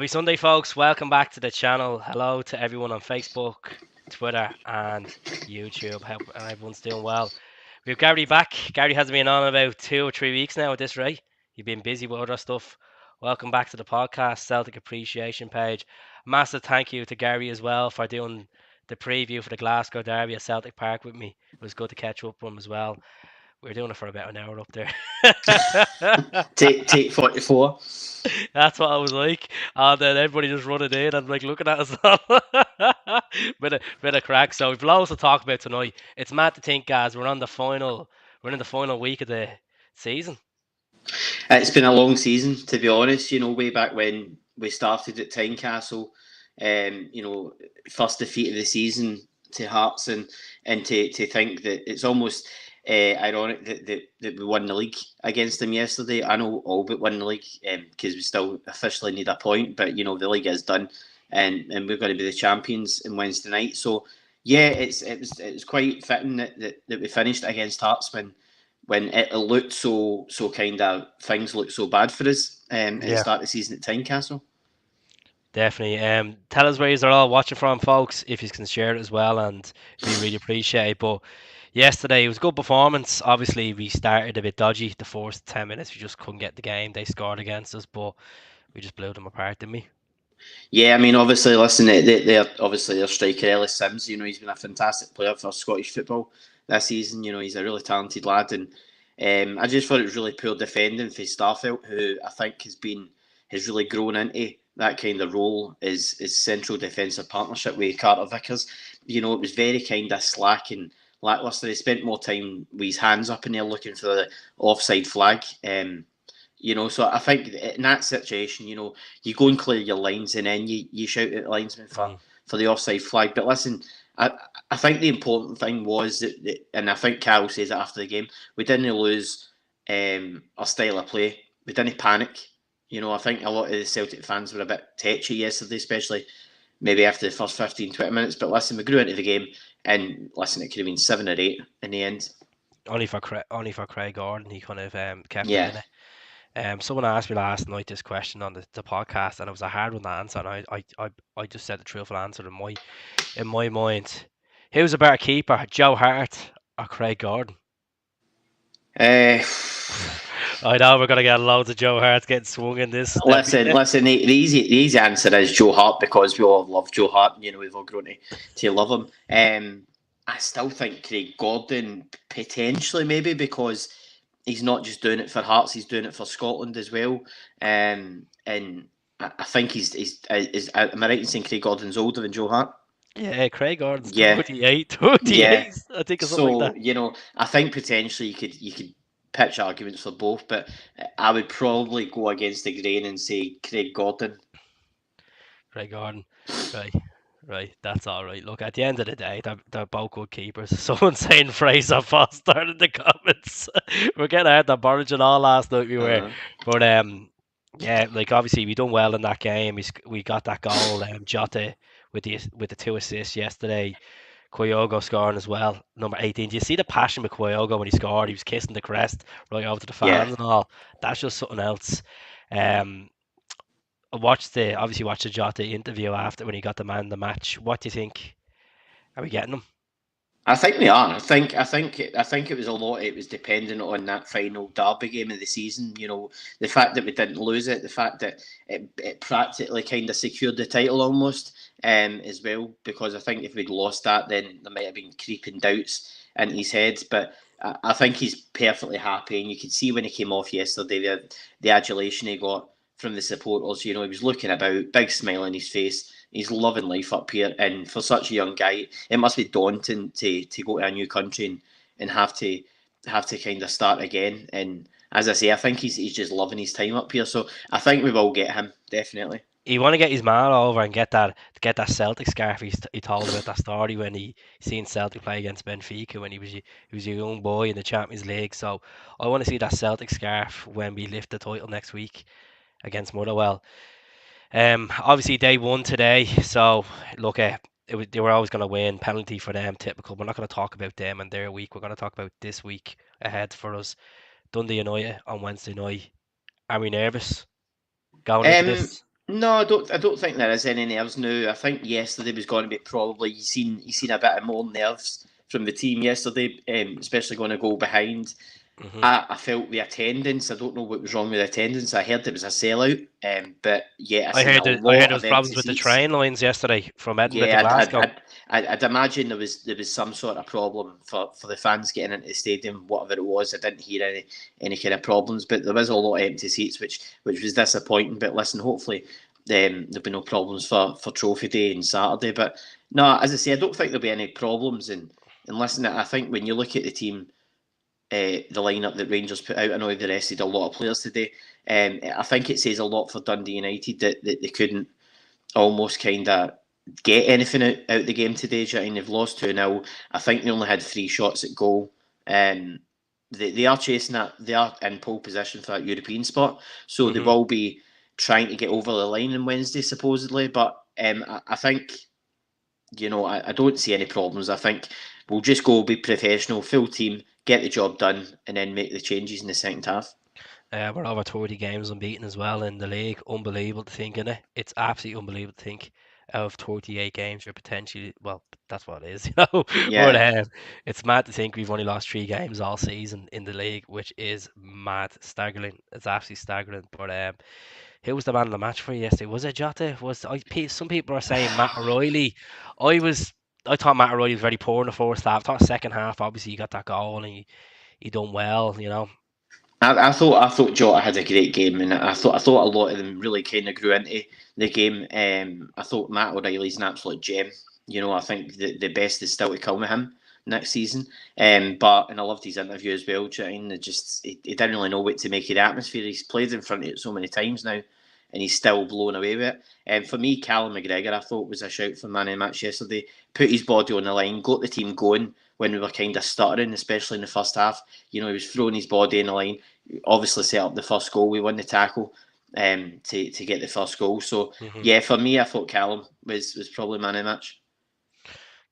Happy Sunday, folks. Welcome back to the channel. Hello to everyone on Facebook, Twitter, and YouTube. Hope everyone's doing well. We have Gary back. Gary has been on about 2 or 3 weeks now at this rate. You've been busy with other stuff. Welcome back to the podcast, Celtic Appreciation page. Massive thank you to Gary as well for doing the preview for the Glasgow Derby at Celtic Park with me. It was good to catch up with him as well. We were doing it for about an hour up there. Take 44. That's what I was like. And then everybody just running in and like looking at us all. bit of crack. So we've loads to talk about tonight. It's mad to think, guys, we're in the final week of the season. It's been a long season, to be honest. Way back when we started at Tynecastle, first defeat of the season to Hearts, and to think that it's almost ironic that we won the league against them yesterday. I know all but won the league because we still officially need a point, but the league is done, and we're going to be the champions on Wednesday night. So yeah, it's quite fitting that we finished against Hearts when it looked so kind of things looked so bad for us at the start of the season at Tynecastle. Definitely. Tell us where you're all watching from, folks, if you can share it as well, and we really appreciate it. But yesterday it was a good performance. Obviously, we started a bit dodgy the first 10 minutes. We just couldn't get the game. They scored against us, but we just blew them apart, didn't we? Yeah, I mean, obviously, listen, they're obviously their striker Ellis Sims. He's been a fantastic player for Scottish football this season. He's a really talented lad, and I just thought it was really poor defending for Starfelt, who I think has really grown into that kind of role as central defensive partnership with Carter-Vickers. It was very kind of slack and lacklustre. He spent more time with his hands up in there looking for the offside flag. So I think in that situation, you go and clear your lines and then you shout at the linesman for the offside flag. But listen, I think the important thing was that, and I think Carol says it after the game, we didn't lose our style of play. We didn't panic. I think a lot of the Celtic fans were a bit tetchy yesterday, especially maybe after the first 15, 20 minutes. But listen, we grew into the game, and listen, it could have been 7 or 8 in the end. Only for Craig Gordon, he kind of kept it in it. Someone asked me last night this question on the podcast, and it was a hard one to answer. And I just said the truthful answer in my mind. Who's a better keeper, Joe Hart or Craig Gordon? I know we're gonna get loads of Joe Hart getting swung in this. Listen. The easy answer is Joe Hart, because we all love Joe Hart. We've all grown to love him. I still think Craig Gordon potentially, maybe because he's not just doing it for Hearts, he's doing it for Scotland as well. And I think he's am I right in saying Craig Gordon's older than Joe Hart? Yeah, Craig Gordon's 28. Yeah. I think it's something like that. I think potentially you could pitch arguments for both, but I would probably go against the grain and say Craig Gordon. Craig Gordon, right. That's all right. Look, at the end of the day, they're both good keepers. Someone saying Fraser Foster in the comments. We're getting out the Burridge and all last night. We were, but yeah, like obviously we done well in that game. We got that goal. Jota with the 2 assists yesterday. Kyogo scoring as well, number 18. Do you see the passion with Kyogo when he scored? He was kissing the crest right over to the fans and all. That's just something else. I watched the Jota interview after when he got the man of the match. What do you think? Are we getting him? I think we are. I think it was a lot. It was dependent on that final derby game of the season. The fact that we didn't lose it, the fact that it practically kind of secured the title almost, as well. Because I think if we'd lost that, then there might have been creeping doubts in his head. But I think he's perfectly happy, and you could see when he came off yesterday the adulation he got from the supporters. He was looking about, big smile on his face. He's loving life up here, and for such a young guy, it must be daunting to go to a new country and have to kind of start again. And as I say, I think he's just loving his time up here. So I think we will get him, definitely. You want to get his man over and get that Celtic scarf. He told about that story when he seen Celtic play against Benfica when he was a young boy in the Champions League. So I want to see that Celtic scarf when we lift the title next week against Motherwell. Obviously they won today, so look, they were always going to win. Penalty for them, typical. We're not going to talk about them and their week. We're going to talk about this week ahead for us. Dundee United on Wednesday night. Are we nervous going into this? No, I don't think there is any nerves now. I think yesterday was going to be probably you seen a bit of more nerves from the team yesterday, especially going to go behind. Hmm. I felt the attendance. I don't know what was wrong with the attendance. I heard it was a sellout, but yeah, I seen a I heard lot there of was problems empty with the seats. train lines yesterday from Edinburgh to Yeah, Glasgow. I'd imagine there was some sort of problem for the fans getting into the stadium, whatever it was. I didn't hear any kind of problems, but there was a lot of empty seats, which was disappointing. But listen, hopefully there'll be no problems for Trophy Day and Saturday. But no, as I say, I don't think there'll be any problems. And listen, I think when you look at the team, the lineup that Rangers put out, I know they rested a lot of players today. I think it says a lot for Dundee United that they couldn't almost kind of get anything out the game today. Jane, they've lost 2-0. I think they only had 3 shots at goal. Um, they are chasing that. They are in pole position for that European spot, so they Hmm. will be trying to get over the line on Wednesday supposedly. But I think I don't see any problems. I think we'll just go be professional, full team, get the job done, and then make the changes in the second half. We're over 30 games unbeaten as well in the league. Unbelievable to think, innit? It's absolutely unbelievable to think out of 38 games you're potentially, well, that's what it is, you know. But Yeah, it's mad to think we've only lost 3 games all season in the league, which is mad, staggering. It's absolutely staggering. But who was the man of the match for you yesterday? Was it Jota? Some people are saying Matt O'Reilly. I was. I thought Matt O'Reilly was very poor in the first half. I thought second half, obviously, he got that goal and he done well, you know. I thought Jota had a great game, and I thought a lot of them really kind of grew into the game. I thought Matt O'Reilly's an absolute gem. I think the best is still to come with him next season. And I loved his interview as well. Do you know what I mean? He didn't really know what to make of the atmosphere. He's played in front of it so many times now, and he's still blown away with it. And for me, Callum McGregor, I thought was a shout for man of the match yesterday. Put his body on the line, got the team going when we were kind of stuttering, especially in the first half. He was throwing his body in the line, obviously set up the first goal. We won the tackle to get the first goal. So Hmm. yeah, for me, I thought Callum was probably man of the match.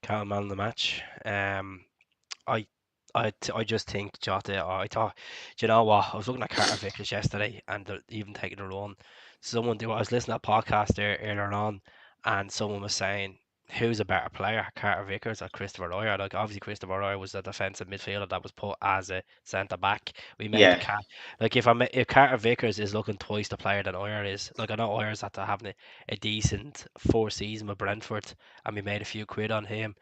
Calm man of the match. I, I just think Jota. I thought, do you know what? I was looking at Carter-Vickers yesterday, and even taking a run. I was listening to a podcast there earlier on, and someone was saying, who's a better player, Carter-Vickers or Christopher Royer? Like obviously Christopher Royer was a defensive midfielder that was put as a centre back. We made the Yeah, cat like if Carter-Vickers is looking twice the player than Oyer is, like I know Oyer's after having a decent 4 season with Brentford, and we made a few quid on him.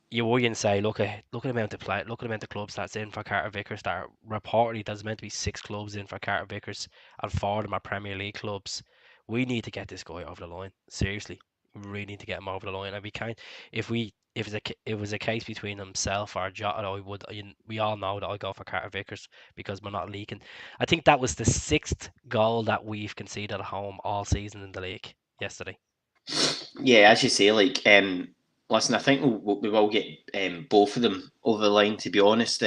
You wouldn't say, look at the amount of look at the amount of clubs that's in for Carter-Vickers. That reportedly there's meant to be 6 clubs in for Carter-Vickers, and 4 of them are Premier League clubs. We need to get this guy over the line. Seriously, we really need to get him over the line. And we can't. If it was a case between himself or Jota, we all know that I go for Carter-Vickers because we're not leaking. I think that was the 6th goal that we've conceded at home all season in the league yesterday. yeah. As you say, like, listen, I think we will get both of them over the line. To be honest,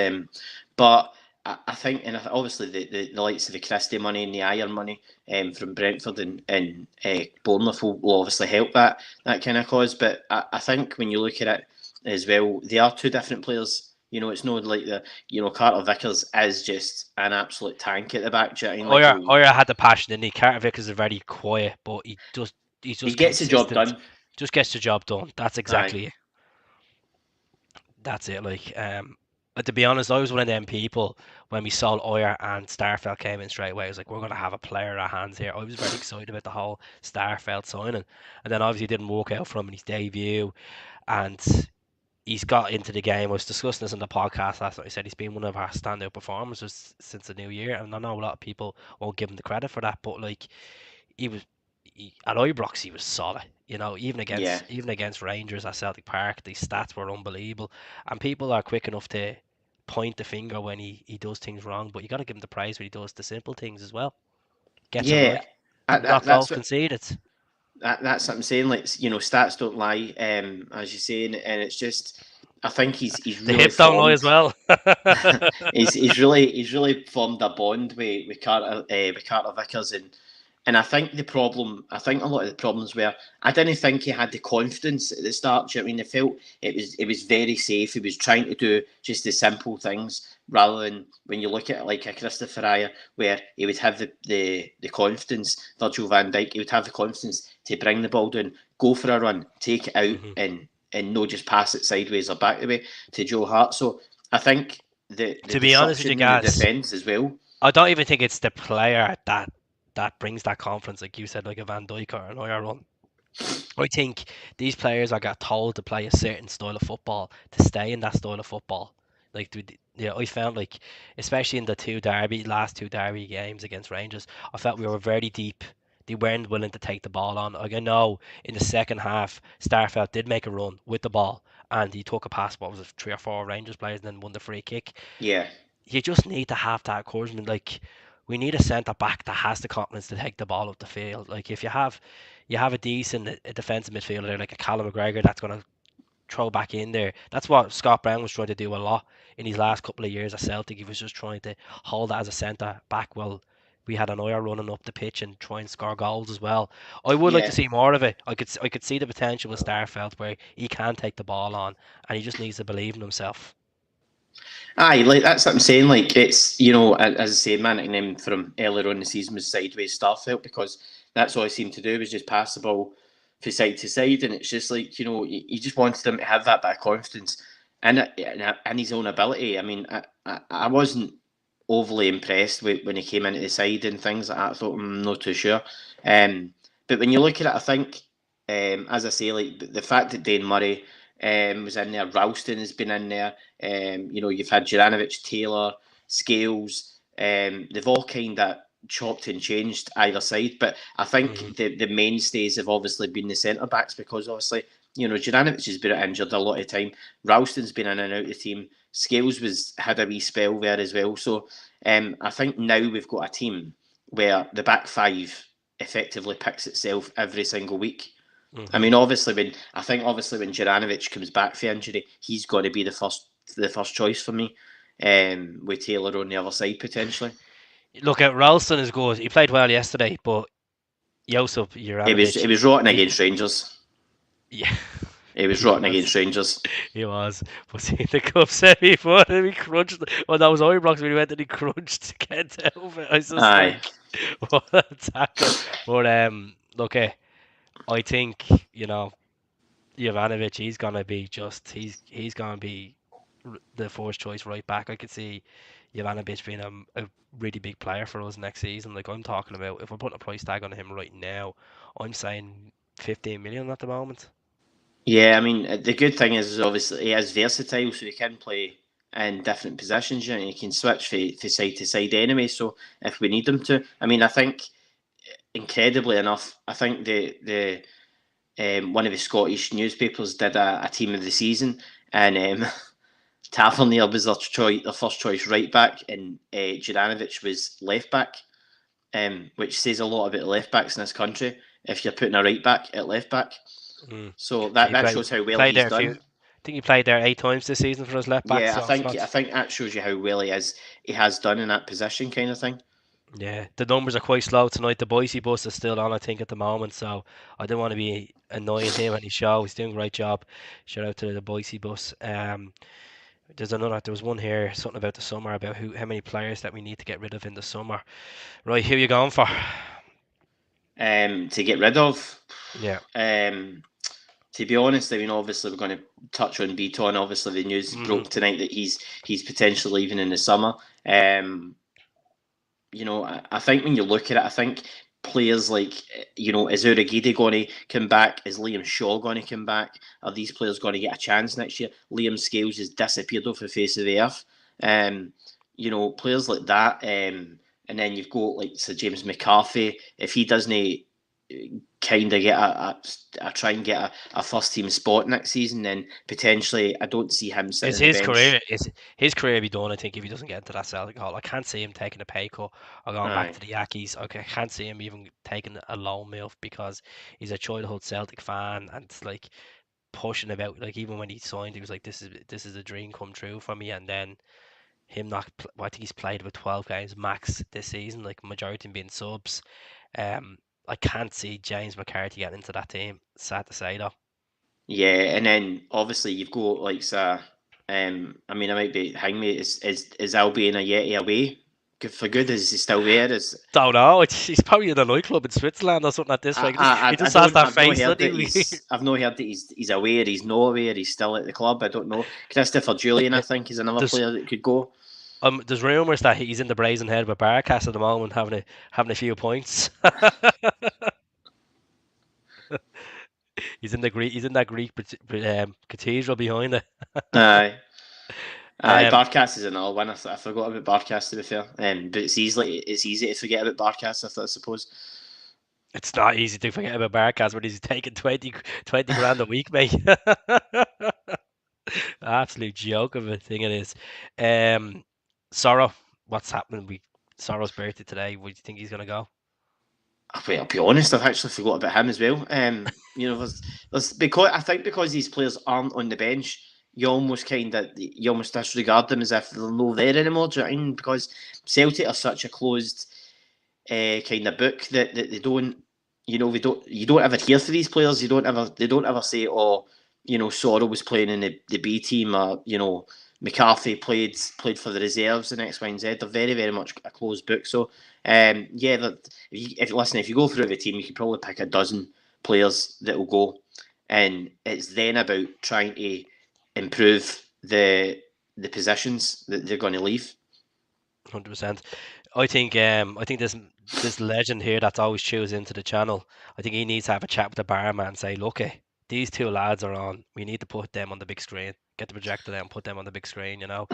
but I think, and obviously the likes of the Christie money and the Iron money from Brentford and Bournemouth will obviously help that kind of cause. But I think when you look at it as well, they are two different players. It's not like Carter-Vickers is just an absolute tank at the back. Do you know what I mean? Like Oyer had the passion, and he Carter-Vickers is very quiet, but he's he just gets the job consistent. done. Just gets the job done. That's Aye. exactly it. That's it. But to be honest, I was one of them people when we saw Oyer and Starfelt came in straight away. I was like, we're gonna have a player in our hands here. I was very excited about the whole Starfelt signing, and then obviously it didn't work out for him in his debut, and he's got into the game. I was discussing this on the podcast last night. I said he's been one of our standout performers since the new year, and I know a lot of people won't give him the credit for that, but like he was at Ibrox he was solid. Yeah. Even against Rangers at Celtic Park, the stats were unbelievable, and people are quick enough to point the finger when he does things wrong. But you got to give him the praise when he does the simple things as well. Gets it Yeah. right. That, Not that's goals what conceded. that's what I'm saying. Like, stats don't lie, as you say, and it's just I think he's The really hips don't lie as formed. well. he's really formed a bond with Carter Vickers, And I think a lot of the problems were I didn't think he had the confidence at the start. Do you know what I mean? I felt it was very safe. He was trying to do just the simple things rather than when you look at it like a Christopher Raya, where he would have the confidence, Virgil van Dijk, he would have the confidence to bring the ball down, go for a run, take it out, Hmm. and not just pass it sideways or back the way to Joe Hart. So I think the To be honest with you disruption in the guys, defence as well. I don't even think it's the player that brings that confidence, like you said, like a Van Dijk or an Ireland. I think these players are got told to play a certain style of football to stay in that style of football. Like, yeah, I found like, especially in the last two derby games against Rangers, I felt we were very deep. They weren't willing to take the ball on. Like, I know in the second half, Starfelt did make a run with the ball, and he took a pass. What was it, three or four Rangers players, and then won the free kick. Yeah, You just need to have that encouragement. Like, we need a centre back that has the confidence to take the ball up the field. Like, if you have a decent defensive midfielder like a Callum McGregor that's going to throw back in there. That's what Scott Brown was trying to do a lot in his last couple of years at Celtic. He was just trying to hold that as a centre back. Well, we had an Oyer running up the pitch and try and score goals as well. I would like to yeah. see more of it. I could see the potential with Starfelt where he can take the ball on and he just needs to believe in himself. Aye, like that's what I'm saying. Like it's as I say, man, name from earlier on in the season was sideways Starfelt because that's all I seemed to do was just pass the ball from side to side, and it's just like you just wanted him to have that bit of confidence and his own ability. I mean, I wasn't overly impressed with when he came into the side and things like that. I thought I'm not too sure. But when you look at it, I think, as I say, like the fact that Dane Murray was in there, Ralston has been in there. You've had Juranovic, Taylor, Scales. They've all kind of chopped and changed either side, but I Hmm. think the mainstays have obviously been the centre backs because obviously Juranovic has been injured a lot of time. Ralston's been in and out of the team. Scales was had a wee spell there as well. So I think now we've got a team where the back five effectively picks itself every single week. I Hmm. mean, obviously when Juranovic comes back for injury, he's got to be the first choice for me. With Taylor on the other side potentially. Look at Ralston is good. He played well yesterday, but Josip It was Juranovic, it was rotten he, against Rangers. yeah, It was he rotten was. against Rangers. He was. But see, the cup semi final, he crunched. Well, that was Ibrox when he went and he crunched to get out of it. I was just Aye. like, what a tackle. But look, I think Jovanovic. He's gonna be the first choice right back. I could see Jovanovic being a really big player for us next season. Like I'm talking about, if we're putting a price tag on him right now, I'm saying 15 million at the moment. Yeah, I mean the good thing is obviously he is versatile, so he can play in different positions. He can switch from side to side anyway. So if we need him to, I mean, I think incredibly enough, I think the one of the Scottish newspapers did a team of the season, and Tavernier was their first choice right back, and Juranovic was left back, which says a lot about left backs in this country. If you're putting a right back at left back, Mm. so that shows how well Played he's there a few. done. I think he played there 8 times this season for his left back. Yeah, I So it's think not. I think that shows you how well he has done in that position, kind of thing. Yeah, the numbers are quite slow tonight. The Boise bus is still on, I think, at the moment. So I don't want to be annoying him when he show. He's doing a great job. Shout out to the Boise bus. There was one here, something about the summer, about how many players that we need to get rid of in the summer. Right, who you going for? To get rid of. Yeah. Um, to be honest, I mean, obviously we're going to touch on Beaton. Obviously, the news Hmm. broke tonight that he's potentially leaving in the summer. Um, I think when you look at it, I think players like, is Uragidi going to come back? Is Liam Shaw going to come back? Are these players going to get a chance next year? Liam Scales has disappeared off the face of the earth. Um, players like that. And then you've got like Sir James McCarthy. If he doesn't kind of get try and get a first team spot next season, then potentially I don't see him sitting Is on the his bench. career is his career be done? I think if he doesn't get into that Celtic hall, I can't see him taking a pay cut or going back Aye. to the Yankees. I can't see him even taking a loan move because he's a childhood Celtic fan and it's like pushing about. Like even when he signed, he was like, this is a dream come true for me." And then him not. I think he's played about 12 games max this season, like majority being subs. Um, I can't see James McCarthy getting into that team. Sad to say though. Yeah, and then obviously you've got like I mean, I might be hang me. Is Albion a Yeti away? Good for good. Is he still there? Is Don't know. He's probably in a nightclub in Switzerland or something at this rate. He I just has don't. that I've not face, heard doesn't that he? he's. I've not heard that he's away or he's not away or he's still at the club. I don't know. Christopher Julian, I think, is another there's player that could go. there's rumours that he's in the brazen head with Barcas at the moment, having a few points. He's in that Greek cathedral behind it. Aye, aye. Um, Barkas is another one. I forgot about Barkas to be fair. But it's easy to forget about Barkas. I suppose. it's not easy to forget about Barcas when he's taking 20 grand a week, mate. Absolute joke of a thing it is. Sorrow, what's happening? Sorrow's birthday today. Where do you think he's gonna go? I'll be honest. I've actually forgot about him as well. There's because I think because these players aren't on the bench, you almost disregard them as if they're not there anymore. Do you know what I mean? Because Celtic are such a closed kind of book that they don't, you don't ever hear for these players. They don't ever say, oh, Sorrow was playing in the B team, or McCarthy played for the reserves and X, Y, and Z. They're very, very much a closed book. So, yeah, if you go through the team, you can probably pick a dozen players that will go, and it's then about trying to improve the positions that they're going to leave. 100%. I think this legend here that's always tunes into the channel. I think he needs to have a chat with the barman and say, look, these two lads are on. We need to put them on the big screen. Get the projector down, put them on the big screen. My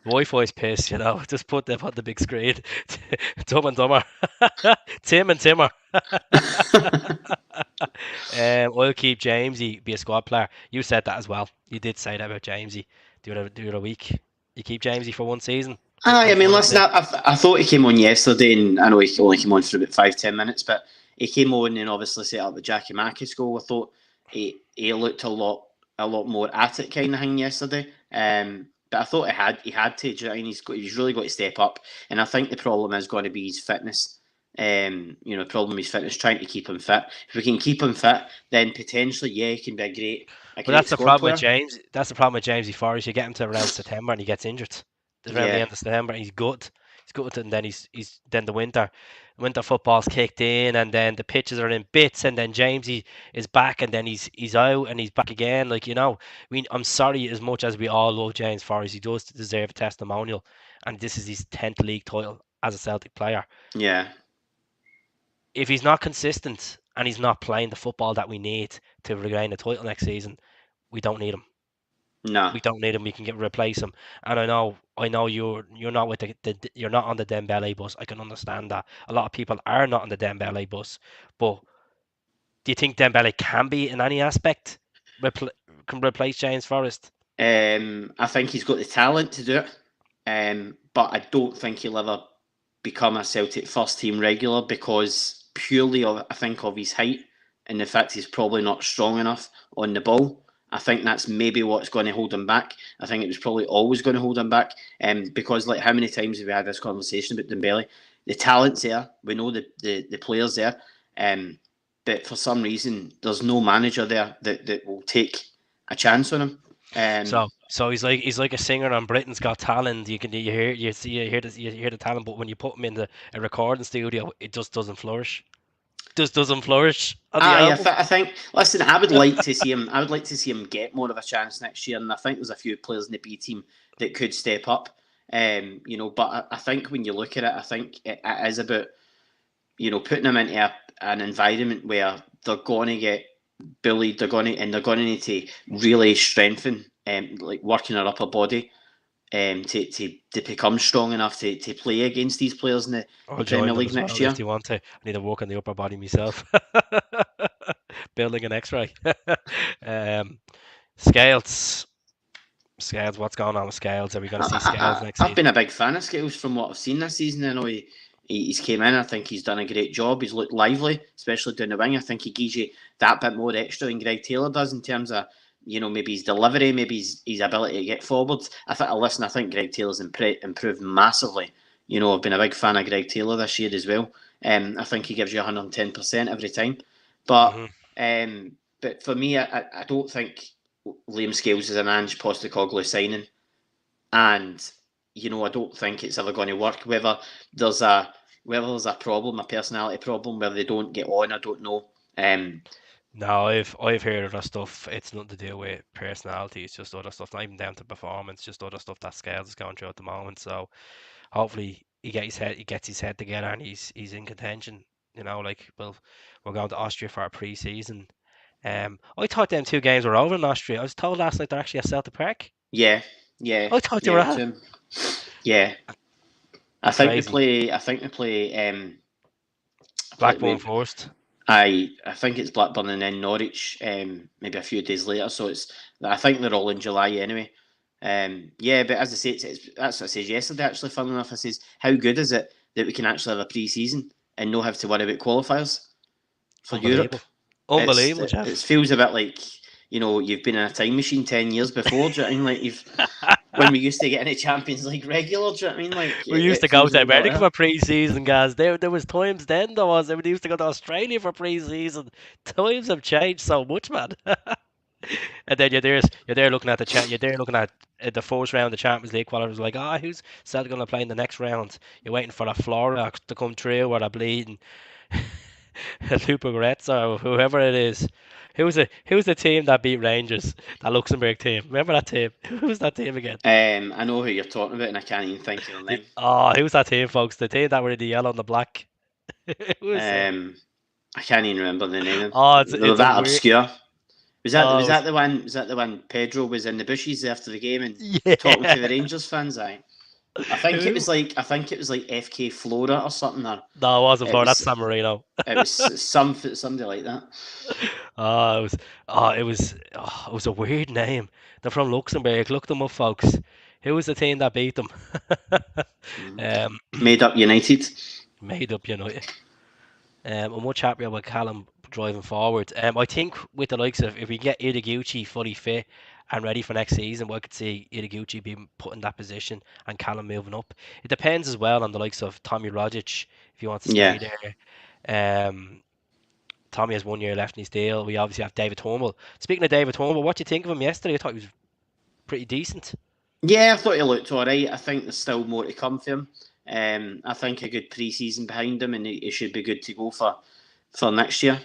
Wi-Fi's pissed. Just put them on the big screen. Dumb and Dumber, Tim and Timmer. I'll keep Jamesy be a squad player. You said that as well. You did say that about Jamesy. Do it a week. You keep Jamesy for one season. Just Aye, I don't mean, bring him listen, in. I thought he came on yesterday, and I know he only came on for about 5-10 minutes, but he came on and obviously set up the Jackie Mackie's goal. I thought he looked a lot more at it kind of thing yesterday. But I thought he had to. Do you know what I mean? He's really got to step up, and I think the problem is going to be his fitness. Problem is fitness. Trying to keep him fit. If we can keep him fit, then potentially, yeah, he can be a But great that's the squad problem with player. James. That's the problem with Jamesy Forrest. You get him to around September and he gets injured. Around the Yeah, end of September, he's good. He's good, and then he's then the winter football's kicked in, and then the pitches are in bits, and then Jamesy is back, and then he's out, and he's back again. I'm sorry, as much as we all love James Forrest, he does deserve a testimonial, and this is his 10th league title as a Celtic player. yeah, If he's not consistent and he's not playing the football that we need to regain the title next season, we don't need him. nah, We don't need him. We can replace him. And I know you're not with you're not on the Dembele bus. I can understand that. A lot of people are not on the Dembele bus. But do you think Dembele can be in any aspect can replace James Forrest? I think he's got the talent to do it, but I don't think he'll ever become a Celtic first team regular because purely I think of his height and the fact he's probably not strong enough on the ball. I think that's maybe what's going to hold him back. I think it was probably always going to hold him back, because like how many times have we had this conversation about Dembele? The talent's there, we know the players there, but for some reason there's no manager there that will take a chance on him. So he's like a singer on Britain's Got Talent. You hear the talent, but when you put him in a recording studio, it just doesn't flourish. Just doesn't flourish on the Aye, album. I think. Listen, I would like to see him. I would like to see him get more of a chance next year, and I think there's a few players in the B team that could step up. But I think when you look at it, I think it is about putting them into an environment where they're going to get bullied. They're going to need to really strengthen, like working their upper body, to become strong enough to play against these players in the I'll Premier join them League as next well if year. they want to. I need to work on the upper body myself. Building an X-ray. um, Scales. Scales. What's going on with Scales? Are we going to see Scales next I've been season? a big fan of Scales from what I've seen this season. I know he's came in. I think he's done a great job. He's looked lively, especially down the wing. I think he gives you that bit more extra than Greg Taylor does in terms of maybe his delivery, maybe his ability to get forward. I think Greg Taylor's improved massively. I've been a big fan of Greg Taylor this year as well. I think he gives you 110% every time. But Hmm. but for me, I don't think Liam Scales is an Ange Postecoglou signing, and I don't think it's ever going to work. There's a whether there's a problem, a personality problem, where they don't get on, I don't know. No, I've heard other stuff. It's nothing to do with personality. It's just other stuff, not even down to performance. Just other stuff that Scales is going through at the moment. So hopefully he gets his head together and he's in contention. Like we're going to Austria for our pre-season. I thought them two games were over in Austria. I was told last night they're actually at Celtic Park. Yeah, yeah, I thought they yeah. were The at. two. Yeah, I think they Crazy. play. I think they play. I play. Blackburn first. I think it's Blackburn and then Norwich. Maybe a few days later. So I think they're all in July anyway. Yeah, but as I say, that's what I said yesterday. Actually, fun enough, I says, how good is it that we can actually have a pre-season and not have to worry about qualifiers for Europe? Unbelievable. Unbelievable, It Jeff. feels a bit like you've been in a time machine 10 years before. Do you know what I mean? Like when we used to get into Champions League regular. Do you know what I mean? Like We used it to go feels a to wee bit like America that. for pre-season, guys. There was times then there was. We used to go to Australia for pre-season. Times have changed so much, man. And then you're there looking at the chat. You're there looking at the first round of the Champions League qualifiers. Like, who's Celtic going to play in the next round? You're waiting for a Florida to come through or a bleeding Lupa Goretza or whoever it is. Who's the team that beat Rangers? That Luxembourg team. Remember that team? Who's that team again? I know who you're talking about, and I can't even think of their name. Oh, who's that team, folks? The team that were in the yellow and the black. Who was it? Um, I can't even remember the name. Oh, it's They were it's a that weird. obscure. Was Oh, that the one? Was that the one? Pedro was in the bushes after the game and talking to yeah. the Rangers fans. I think it Who? was like FK Flora or something. Or No, it wasn't it Florida. That's was San Marino. it was somebody like that. Oh, it was. Oh, it was. Oh, it was a weird name. They're from Luxembourg. Look them up, folks. Who was the team that beat them? Mhm. um, Made up United. made up United. I'm much happier with Callum driving forward. I think with the likes of if we get Idaguchi fully fit and ready for next season, I could see Idaguchi being put in that position and Callum moving up. It depends as well on the likes of Tommy Rogic if he wants to stay Yeah, there. Tommy has 1 year left in his deal. We obviously have David Turnbull. Speaking of David Turnbull, what do you think of him yesterday? I thought he was pretty decent. yeah. I thought he looked all right. I think there's still more to come for him. I think a good pre-season behind him, and he should be good to go for next year.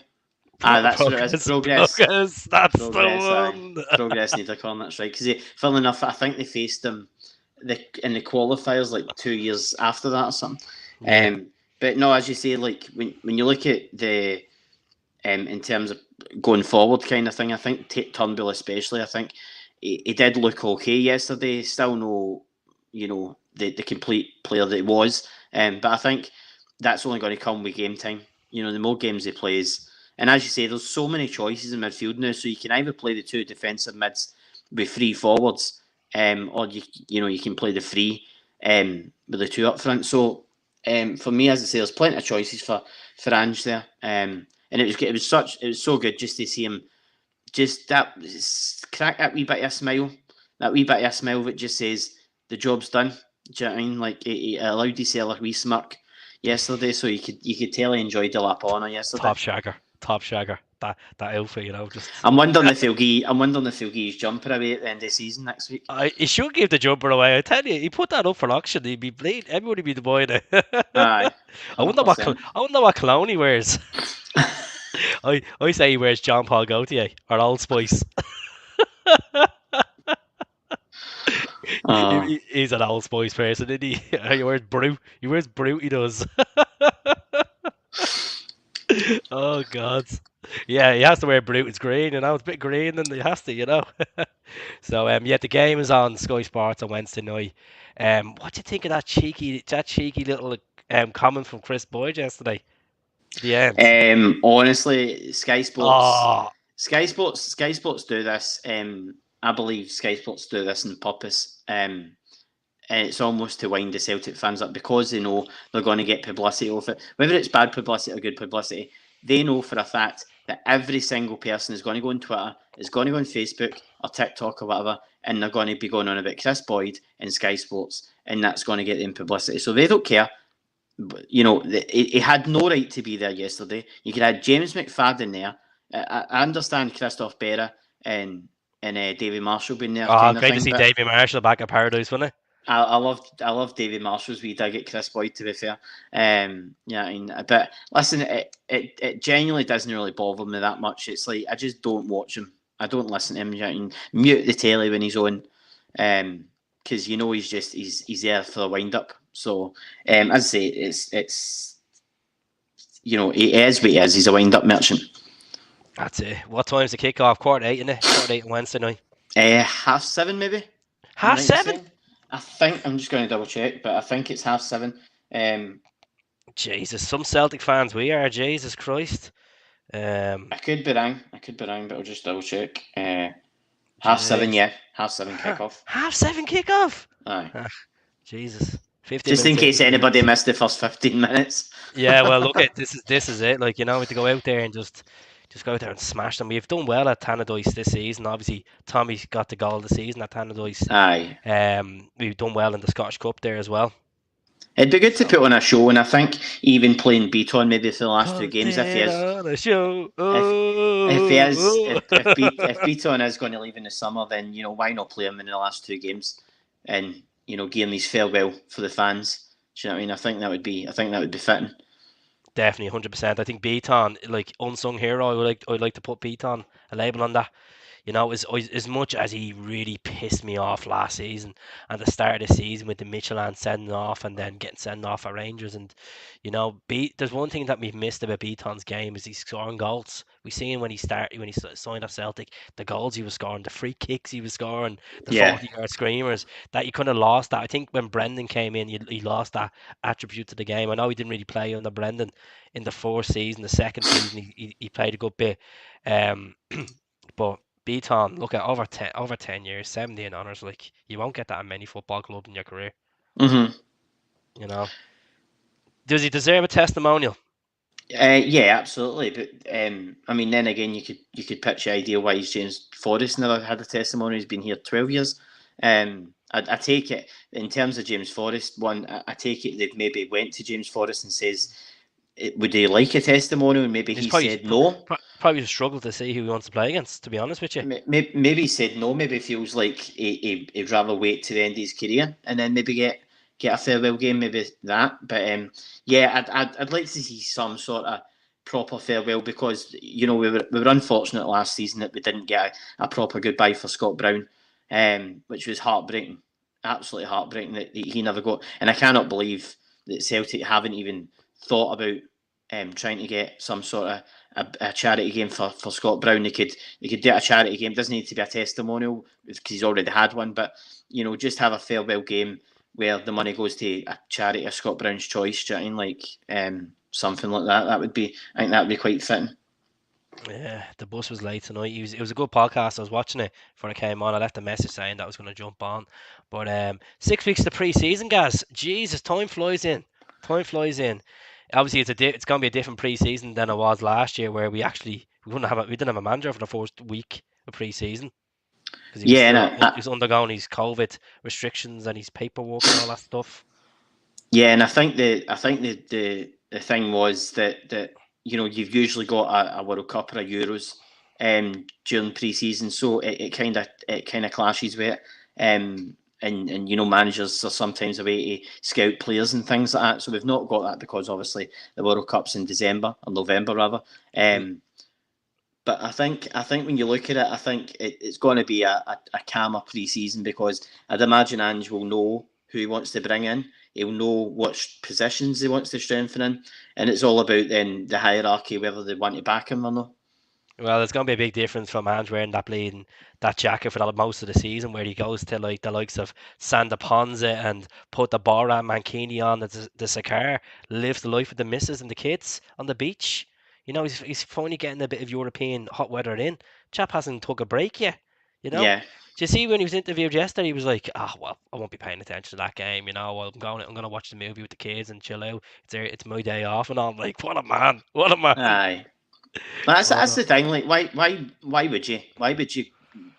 That's what it is. Progress, Progress. progress. That's Progress, the aye. one. Progress need a corner, that's right. Because funnily enough, I think they faced them in the qualifiers like 2 years after that or something. Yeah, But no, as you say, like when you look at the in terms of going forward kind of thing, I think Turnbull especially, I think he did look okay yesterday. Still no, the complete player that he was. But I think that's only going to come with game time. The more games he plays, and as you say, there's so many choices in midfield now. So you can either play the two defensive mids with three forwards, or you can play the three with the two up front. So for me, as I say, there's plenty of choices for Ange there. And it was so good just to see him just crack that wee bit of a smile, that just says the job's done. Do you know what I mean? Like he allowed himself a wee smirk yesterday, so you could tell he enjoyed the lap on yesterday. top shagger, top shagger. That outfit, just. I'm wondering if he'll give his jumper away at the end of the season next week. He should give the jumper away. I tell you, he put that up for auction. He'd be bleed. Everybody be the boy there. Aye, I hundred wonder what percent. I wonder what cologne he wears. I say he wears John Paul Gaultier or Old Spice. Oh, He's an Old Spice person, isn't he? He wears brute. He wears brute. He does. Oh God. Yeah, he has to wear brute. It's green, it's a bit green, and he has to. So yeah, the game is on Sky Sports on Wednesday night. What do you think of that cheeky little comment from Chris Boyd yesterday at the end? honestly, Sky Sports, Oh, Sky Sports do this. I believe Sky Sports do this on purpose. And it's almost to wind the Celtic fans up because they know they're going to get publicity off it. Whether it's bad publicity or good publicity, they know for a fact that every single person is going to go on Twitter, is going to go on Facebook or TikTok or whatever, and they're going to be going on about Chris Boyd and Sky Sports, and that's going to get them publicity. So they don't care. You know, he had no right to be there yesterday. You could have James McFadden there. I understand Christoph Berra and David Marshall being there, Oh, kind of great to thing, see but Davy Marshall back at Paradise, wasn't it? I love David Marshall's wee dig at Chris Boyd. To be fair, yeah, I mean, but listen, it genuinely doesn't really bother me that much. It's like I just don't watch him. I don't listen to him. You know, I mean, mute the telly when he's on, because you know he's there for the wind up. So, as I say, it's you know he is what he is. He's a wind up merchant. That's it. What time's the kickoff? Quarter eight, isn't it? Quarter eight on Wednesday night. 7:30 maybe. Am I Half right in seven. saying? I think I'm just going to double check, but I think it's 7:30. Jesus, some Celtic fans we are. Jesus Christ. I could be wrong. I could be wrong, but I'll just double check. 7:30, Jeez. yeah. 7:30 kickoff. Half seven kickoff. Aye. Ah, Jesus. 15 Just in minutes in. case anybody missed the first 15 minutes. Yeah, well, look at this is it. Like to go out there and just go out there and smash them. We've done well at Tannadice this season. Obviously, Tommy's got the goal of the season at Tannadice. Aye. We've done well in the Scottish Cup there as well. It'd be good to So put on a show, and I think even playing Beaton maybe for the last two games, if he put is, on a show. if he is, Oh. if Beaton is going to leave in the summer, then you know why not play him in the last two games, and you know give him his farewell for the fans. Do you know what I mean? I think that would be fitting. Definitely, 100%. I think Beaton, like unsung hero, I would like to put Beaton a label on that. As much as he really pissed me off last season and the start of the season with the Michelin sending off and then getting sent off at Rangers. And, there's one thing that we've missed about Beaton's game is he's scoring goals. We seen when he signed at Celtic, the goals he was scoring, the free kicks he was scoring, the Yeah. 40-yard screamers, that you kind of lost that. I think when Brendan came in, he lost that attribute to the game. I know he didn't really play under Brendan in the first season, the second season he played a good bit. Um, but Beaton, look at over ten years, 17 honours. Like you won't get that in many football clubs in your career. Mhm. You know, does he deserve a testimonial? Yeah, absolutely. But I mean, then again, you could pitch the idea why James Forrest never had a testimony. He's been here 12 years. I take it in terms of James Forrest. I take it they've maybe went to James Forrest and says, would he like a testimonial? And maybe He's he probably said no. probably struggled to see who he wants to play against. To be honest with you, Maybe he said no. Maybe feels like he'd rather wait to the end of his career and then maybe get a farewell game. Maybe that. But yeah, I'd like to see some sort of proper farewell because you know we were unfortunate last season that we didn't get a proper goodbye for Scott Brown, which was heartbreaking, absolutely heartbreaking that he never got. And I cannot believe that Celtic haven't even thought about trying to get some sort of a charity game for Scott Brown. They could do a charity game. It doesn't need to be a testimonial because he's already had one, but you know, just have a farewell game where the money goes to a charity of Scott Brown's choice. Do you know what I mean? Like something like that. I think that would be quite fitting. yeah, the bus was late tonight. It was a good podcast. I was watching it before I came on. I left a message saying that I was going to jump on, but 6 weeks to pre-season, guys. Jesus, time flies in. Time flies in. Obviously, it's going to be a different pre-season than it was last year, where we didn't have a manager for the first week of pre-season because he was Yeah, and still he was undergoing his COVID restrictions and his paperwork and all that stuff. yeah, and I think the thing was that you know you've usually got a World Cup or a Euros during pre-season, so it kind of clashes with it. And you know managers are sometimes away to scout players and things like that. So we've not got that because obviously the World Cup's in December or November rather. Mm. But I think when you look at it, I think it's going to be a calmer pre-season because I'd imagine Ange will know who he wants to bring in. He'll know what positions he wants to strengthen in, and it's all about then the hierarchy whether they want to back him or not. Well, there's going to be a big difference from Ange wearing that jacket for most of the season, where he goes to like the likes of Sanda Ponza and put the Borat Mankini on the Sakar, lives the life of the missus and the kids on the beach. He's finally getting a bit of European hot weather in. Chap hasn't took a break yet. You know. Yeah, Do you see when he was interviewed yesterday? He was like, "Ah, well, I won't be paying attention to that game. I'm going to watch the movie with the kids and chill out. It's my day off." And I'm like, "What a man! What a man!" aye. Oh That's no, the thing. Like, why would you? Why would you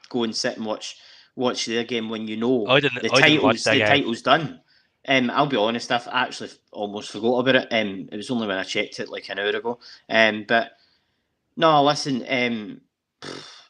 go and sit and watch their game when you know I didn't watch that the game. title's done? I'll be honest. I've actually almost forgot about it. It was only when I checked it like an hour ago. But no, listen.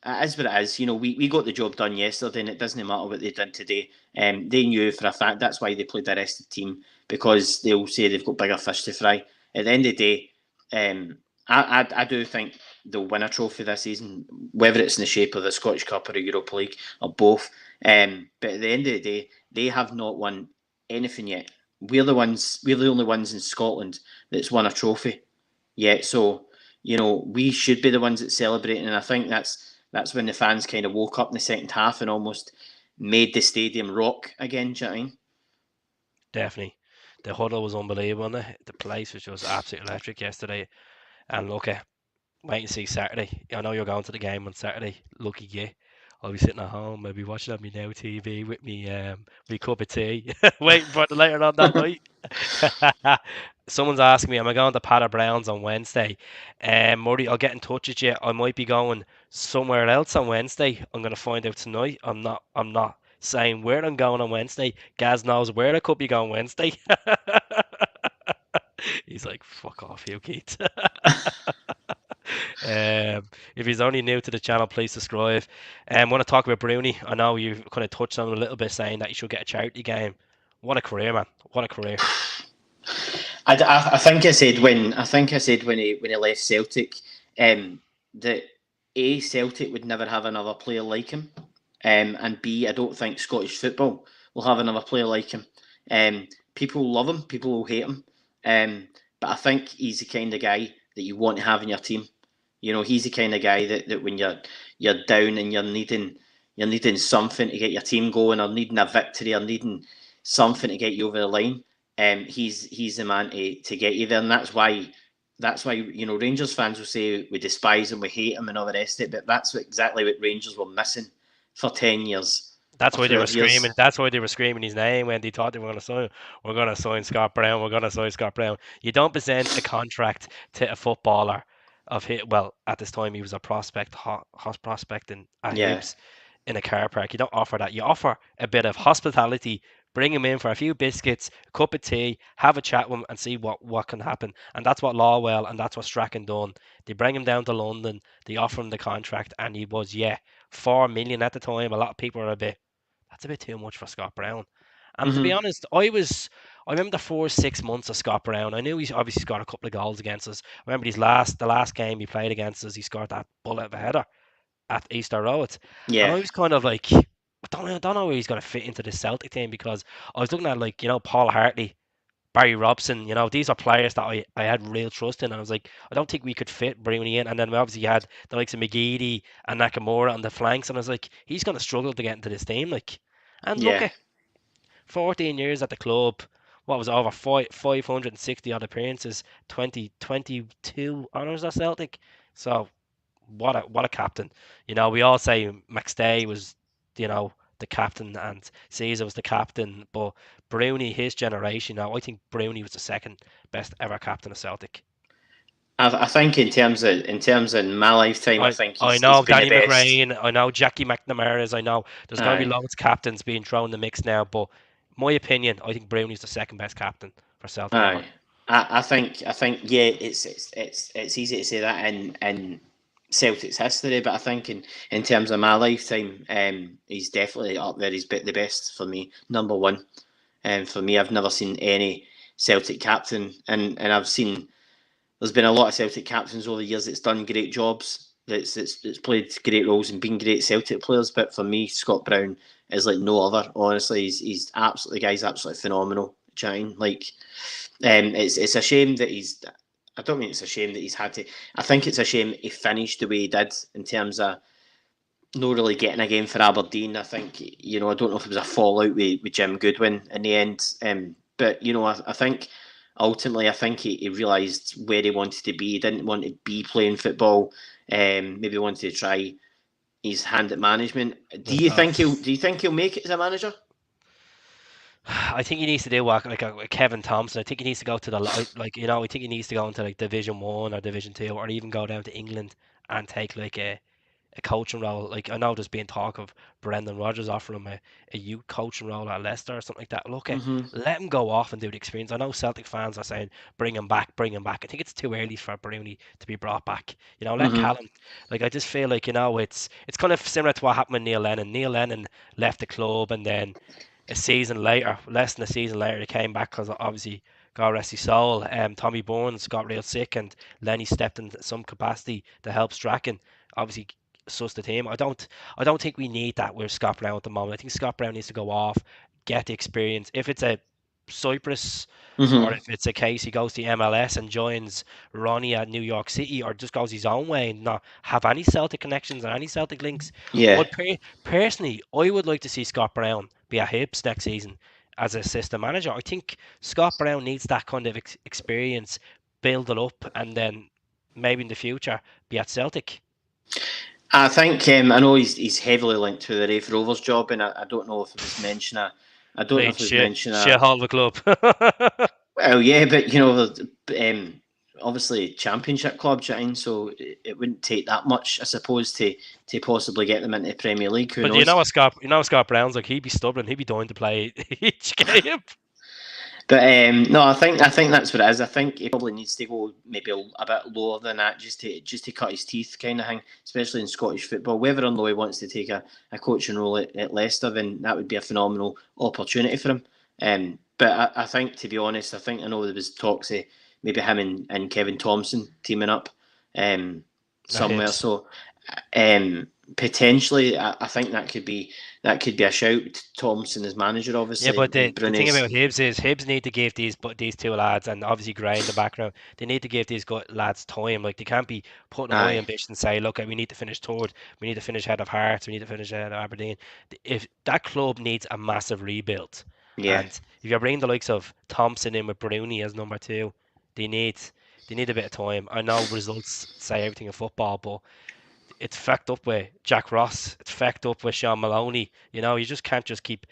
It is what it is. You know, we got the job done yesterday, and it doesn't matter what they done today. They knew for a fact that's why they played the rest of the team, because they'll say they've got bigger fish to fry. At the end of the day, I do think they'll win a trophy this season, whether it's in the shape of the Scottish Cup or the Europa League or both. But at the end of the day, they have not won anything yet. We're the ones. We're the only ones in Scotland that's won a trophy yet. So you know we should be the ones that celebrating, and I think that's when the fans kind of woke up in the second half and almost made the stadium rock again. Do you know what I mean? Definitely, the huddle was unbelievable. The place was just absolutely electric yesterday. And look, wait and see Saturday. I know you're going to the game on Saturday. Lucky you. I'll be sitting at home, maybe watching on my Now TV with me cup of tea, waiting for it later on that night. Someone's asking me, am I going to Patter Brown's on Wednesday? Murray, I'll get in touch with you. I might be going somewhere else on Wednesday. I'm going to find out tonight. I'm not saying where I'm going on Wednesday. Gaz knows where I could be going Wednesday. He's like, fuck off, you Keith. If he's only new to the channel, please subscribe. I want to talk about Bruni. I know you've kind of touched on it a little bit, saying that you should get a charity game. What a career, man! What a career! I think I said when he left Celtic, that A, Celtic would never have another player like him, and B, I don't think Scottish football will have another player like him. People love him, people will hate him, but I think he's the kind of guy that you want to have in your team. You know, he's the kind of guy that when you're down and you're needing something to get your team going, or needing a victory, or needing something to get you over the line, he's the man to get you there, and that's why you know Rangers fans will say we despise him, we hate him, and all the rest of it. But that's exactly what Rangers were missing for 10 years That's or why they were 12 years. screaming. That's why they were screaming his name when they thought they were going to sign. We're going to sign Scott Brown. We're going to sign Scott Brown. You don't present a contract to a footballer of his. Well, at this time he was a prospect, hot prospecting at Yeah, Hibs in a car park. You don't offer that. You offer a bit of hospitality. Bring him in for a few biscuits, a cup of tea, have a chat with him, and see what can happen. And that's what Lawwell and that's what Strachan done. They bring him down to London. They offer him the contract, and he was 4 million at the time. A lot of people are a bit that's a bit too much for Scott Brown. And to be hmm honest, I remember the 6 months of Scott Brown. I knew he's obviously scored a couple of goals against us. I remember the last game he played against us, he scored that bullet of a header at Easter Road. And yeah, I was kind of like, I don't know where he's going to fit into the Celtic team, because I was looking at, like, Paul Hartley, Barry Robson, these are players that I had real trust in. And I was like, I don't think we could fit Bruni in. And then we obviously had the likes of McGeady and Nakamura on the flanks. And I was like, he's going to struggle to get into this team. Like, and look yeah. at 14 years at the club. What was it, over 560 odd appearances, 22 honours at Celtic. So what a captain. We all say McStay was, the captain and Caesar was the captain, but Bruni, his generation, now I think Bruni was the second best ever captain of Celtic. I think in terms of my lifetime, I think I he's know been the Danny best. McGrain, I know Jackie McNamara's, I know there's going to be Aye, loads of captains being thrown in the mix now, but my opinion, I think Bruni's the second best captain for Celtic ever. aye. I think yeah, it's easy to say that in Celtic's history, but I think in terms of my lifetime, he's definitely up there. He's the best for me, number one. And for me, I've never seen any Celtic captain, and I've seen there's been a lot of Celtic captains over the years that's done great jobs, that's played great roles and been great Celtic players. But for me, Scott Brown is like no other. Honestly, he's absolutely the guy's absolutely phenomenal. Chatting like, it's a shame that he's. I don't mean it's a shame that he's had to. I think it's a shame he finished the way he did in terms of not really getting a game for Aberdeen. I think I don't know if it was a fallout with Jim Goodwin in the end, but I think ultimately I think he realised where he wanted to be. He didn't want to be playing football. Maybe wanted to try his hand at management. Do Well, you think he'll make it as a manager? I think he needs to do what like Kevin Thompson. I think he needs to go to the I think he needs to go into like Division 1 or Division 2, or even go down to England and take like a coaching role. Like I know there's been talk of Brendan Rodgers offering him a youth coaching role at Leicester or something like that. Look, Hmm. let him go off and do the experience. I know Celtic fans are saying bring him back, bring him back. I think it's too early for Bruni to be brought back. Let Hmm. Callum. Like I just feel like it's kind of similar to what happened with Neil Lennon. Neil Lennon left the club and then a season later, less than a season later, he came back because obviously, God rest his soul, Tommy Burns got real sick and Lenny stepped in some capacity to help Strachan. Obviously, sus the team. I don't think we need that with Scott Brown at the moment. I think Scott Brown needs to go off, get the experience. If it's a Cyprus or Hmm. if it's a case he goes to MLS and joins Ronnie at New York City or just goes his own way and not have any Celtic connections or any Celtic links. Yeah. Personally, I would like to see Scott Brown be at Hibs next season as assistant manager. I think Scott Brown needs that kind of experience, build it up, and then maybe in the future be at Celtic. I think I know he's heavily linked to the Rafe Rovers job, and I don't know if it was mentioned. I don't know Right, if it was mentioned. shit hall of a club. Well, yeah, but obviously Championship club chatting, so it wouldn't take that much, I suppose, to possibly get them into the Premier League. Who But knows? You know Scott Brown's like he'd be stubborn, he'd be dying to play each game. But no, I think that's what it is. I think he probably needs to go maybe a bit lower than that, just to cut his teeth, kind of thing. Especially in Scottish football, whether or not he wants to take a coaching role at Leicester, then that would be a phenomenal opportunity for him. But I think, to be honest, I know there was talks of maybe him and Kevin Thompson teaming up, At somewhere. Hibs. So potentially, I think that could be a shout. Thompson as manager, Yeah, obviously, but and the thing Brunei's. about Hibs is Hibs need to give these two lads and obviously Gray in the background. They need to give these lads time. Like they can't be putting high Aye. ambition and say, look, we need to finish third, we need to finish head of Hearts, we need to finish head of Aberdeen. If that club needs a massive rebuild, Yeah. and if you're bringing the likes of Thompson in with Bruni as number two, they need they need a bit of time. I know results say everything in football, but it's fecked up with Jack Ross. It's fecked up with Sean Maloney. You just can't just keep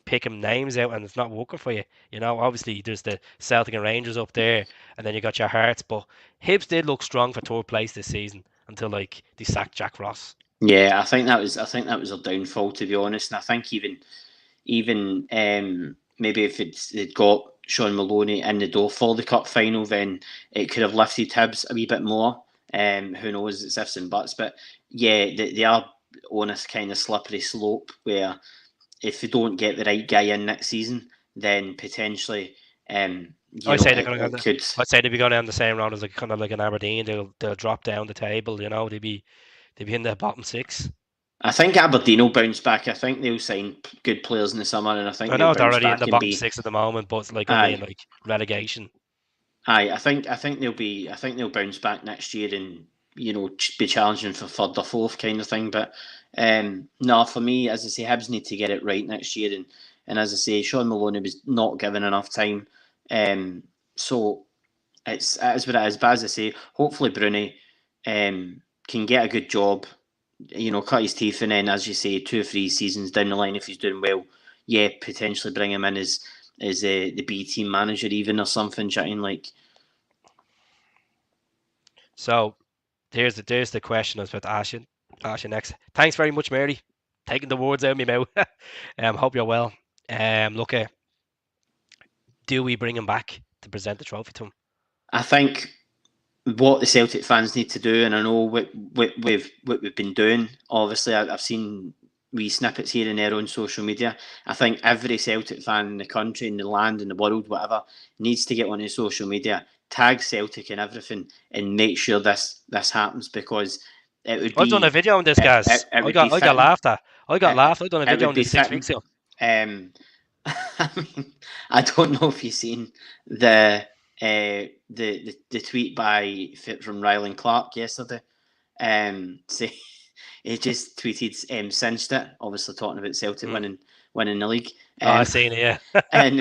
picking names out and it's not working for you. Obviously there's the Celtic and Rangers up there, and then you got your Hearts. But Hibs did look strong for third place this season until like they sacked Jack Ross. Yeah, I think that was a downfall, to be honest. And I think even maybe if they'd got Sean Maloney in the door for the cup final, then it could have lifted Hibs a wee bit more. Who knows? It's ifs and buts, but yeah, they are on a kind of slippery slope where if they don't get the right guy in next season, then potentially, I say they're it, gonna go. it could. I'd say they'd be going down the same round as like kind of like an Aberdeen. They'll drop down the table. They'd be in the bottom six. I think Aberdeen will bounce back. I think they'll sign good players in the summer, and I think I they'll know they're bounce already in back the and bottom be. six at the moment, but it's like only in Aye, like relegation. aye. I think they'll be. I think they'll bounce back next year and be challenging for third or fourth kind of thing. But no, for me, as I say, Hibs need to get it right next year, and as I say, Sean Maloney was not given enough time. So it is what it is. But as I say, hopefully Bruni can get a good job, cut his teeth, and then, as you say, 2 or 3 seasons down the line, if he's doing well, yeah, potentially bring him in as the B team manager, even, or something. Chatting like, So there's the question I was about to ask you next. Thanks very much, Mary. Taking the words out of my mouth. Hope you're well. Look, do we bring him back to present the trophy to him? I think what the Celtic fans need to do, and I know what we've been doing. Obviously, I've seen wee snippets here and there on social media. I think every Celtic fan in the country, in the land, in the world, whatever, needs to get onto social media, tag Celtic and everything, and make sure this happens, because it would I've done a be video on this, it, it, guys. it I would be got I got fitting. laughed at. I got It, laughed. I done a it video would on be this six fitting. weeks ago. Um, I mean, I don't know if you've seen the the tweet from Rylan Clark yesterday. Say he just tweeted, cinched it. Obviously talking about Celtic Mm. winning the league. Oh, I seen it. Yeah. And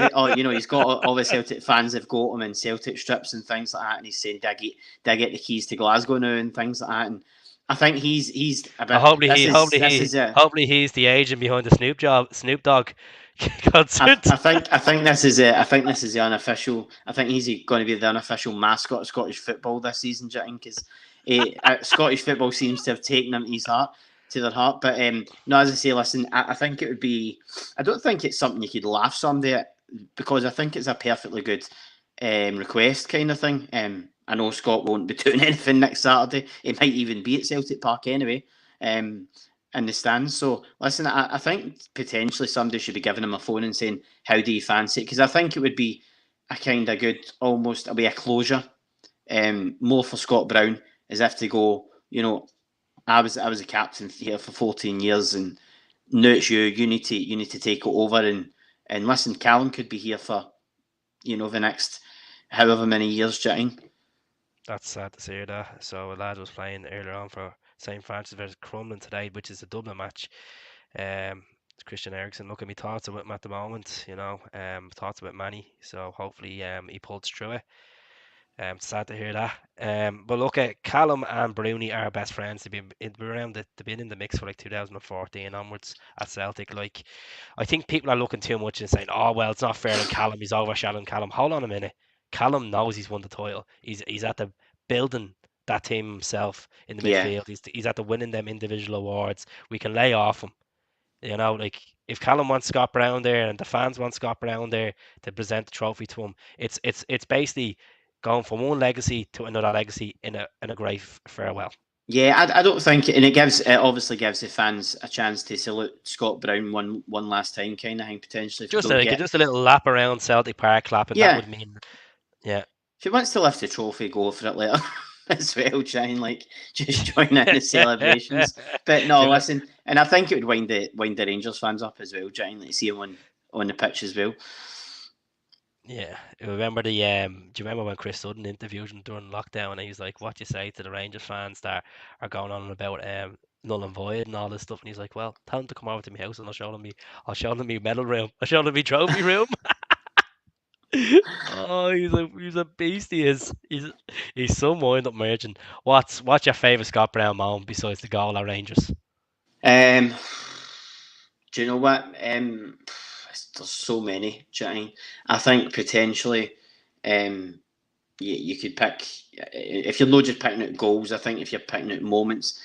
he's got all the Celtic fans have got him in Celtic strips and things like that, and he's saying, "Did I get the keys to Glasgow now?" and things like that. And I think he's a bit. This is Hopefully he's the agent behind the Snoop Dogg concert. I think this is the unofficial. I think he's going to be the unofficial mascot of Scottish football this season, because Scottish football seems to have taken him to their heart. But no, as I say, listen, I think it would be. I don't think it's something you could laugh somebody at, because I think it's a perfectly good request kind of thing. I know Scott won't be doing anything next Saturday. It might even be at Celtic Park anyway. In the stands. So listen, I think potentially somebody should be giving him a phone and saying, "How do you fancy it?" Because I think it would be a kind of good, almost a closure, more for Scott Brown, as if to go, I was a captain here for 14 years, and now it's you. You need to take it over, and listen, Callum could be here for the next however many years, Jitting. That's sad to see that. So a lad was playing earlier on for St. Francis versus Crumlin today, which is a Dublin match. Christian Eriksen. Look at me thoughts about him at the moment. Thoughts about Manny. So hopefully he pulls through it. Sad to hear that. But look at Callum and Bruni are best friends. They've been in the mix for like 2014 onwards at Celtic. Like, I think people are looking too much and saying, "Oh well, it's not fair on Callum. He's overshadowing Callum." Hold on a minute. Callum knows he's won the title. He's at the building that team himself in the Yeah. midfield. He's at the winning them individual awards. We can lay off him. Like if Callum wants Scott Brown there and the fans want Scott Brown there to present the trophy to him, it's basically going from one legacy to another legacy in a great farewell. Yeah, I don't think, and it obviously gives the fans a chance to salute Scott Brown one last time, kind of thing, potentially, if they Just don't like get. just a little lap around Celtic Park clapping, that Yeah, would mean, yeah, if he wants to lift the trophy, go for it later as well. Try and just join in the celebrations. But no, Do you listen, and I think it would wind the Rangers fans up as well, trying to see him on the pitch as well. yeah. Remember do you remember when Chris Sutton interviewed him during lockdown and he was like, "What do you say to the Rangers fans that are going on about null and void and all this stuff?" And he's like, "Well, tell them to come over to my house and I'll show them me medal room. I'll show them me trophy room." Oh, he's a beast. He is. He's so mind up merchant. What's your favourite Scott Brown moment besides the goal at Rangers? Um, do you know what? There's so many. Do you know what I mean? I think potentially, you could pick, if you're not just picking out goals. I think if you're picking out moments,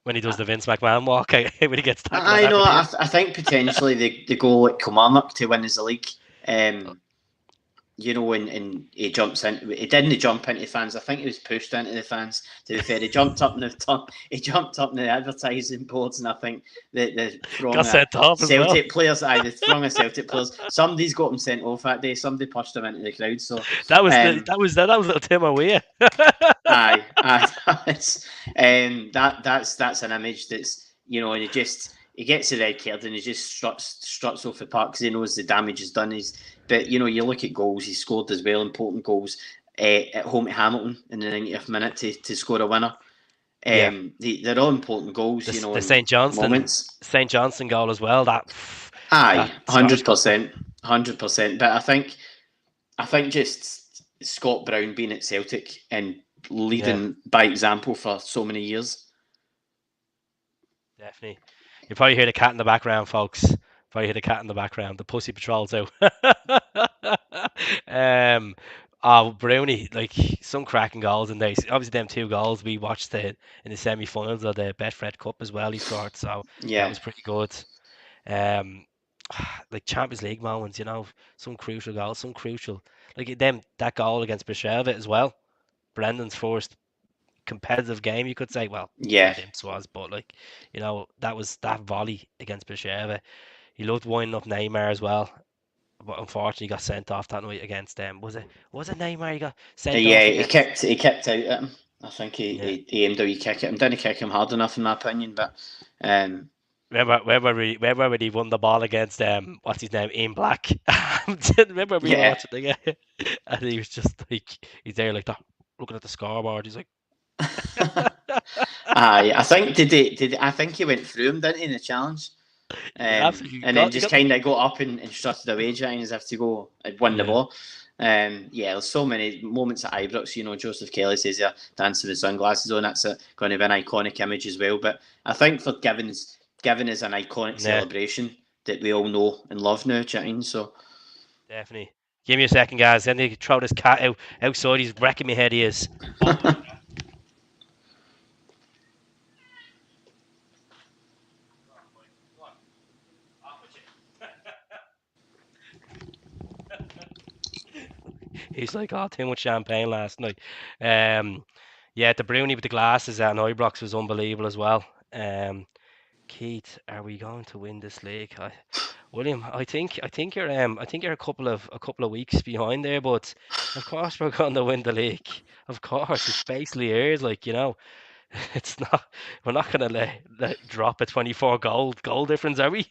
When he does I, the Vince McMahon walk, when he gets tackled at I know. Aberdeen. I think potentially the goal at Kilmarnock to win us the league. Um, and he jumps in. He didn't jump into the fans. I think he was pushed into the fans. To be fair, he jumped up in the top. He jumped up in the advertising boards, and I think the Got throng of sent off as well. Celtic players, the throng of Celtic players. Somebody's got him sent off that day. Somebody pushed him into the crowd. So, That was the um, that was little Tim away. that's that's an image that's and he gets the red card and he just struts off the park because he knows the damage is done. But you look at goals he scored as well, important goals at home to Hamilton in the 90th minute to score a winner. Yeah, They're all important goals, the and moments. St Johnston goal as well. That Aye, Scottish goal. 100%. But I think just Scott Brown being at Celtic and Yeah, leading by example for so many years. definitely. You probably hear the cat in the background, folks. Probably hear the cat in the background. The pussy patrol's out. um, Brownie, like some cracking goals in there. Obviously, them two goals we watched in the semi-finals of the Betfred Cup as well. He scored, so that Yeah, was pretty good. Um, like Champions League moments, some crucial goals, some crucial like them that goal against Bisheva as well. Brendan's first competitive game, you could say. Well, yeah, Red Imps was, but like, that was that volley against Bisheva. He loved winding up Neymar as well, but unfortunately got sent off that night against them. Was it Neymar he got sent yeah. off He against? kicked. He kicked out at him. I think Yeah. he aimed a wee kick at him. Didn't kick him hard enough, in my opinion. But Remember when he won the ball against what's his name, Ian Black? Remember we were yeah. watching the game and he was just like he's there like that, looking at the scoreboard. He's like, Aye, I think I think he went through him, didn't he, in the challenge? he absolutely And then got he just got the kind of got up and strutted away, trying as if to go and win the yeah. ball. Yeah, there's so many moments at Ibrox. Joseph Kelly says you're dancing with sunglasses on. That's going to be an iconic image as well. But I think for giving us an iconic Yeah. celebration, that we all know and love now. Chatting, so Definitely. Give me a second, guys. Then they throw this cat out outside. He's wrecking my head. He is. He's like, oh, too much champagne last night. Um, yeah, the Brownie with the glasses at Ibrox was unbelievable as well. Keith, are we going to win this league? William, I think you're a couple of weeks behind there, but of course we're going to win the league. Of course, it's basically ours. Like it's not. We're not going to let drop a 24 goal difference, are we?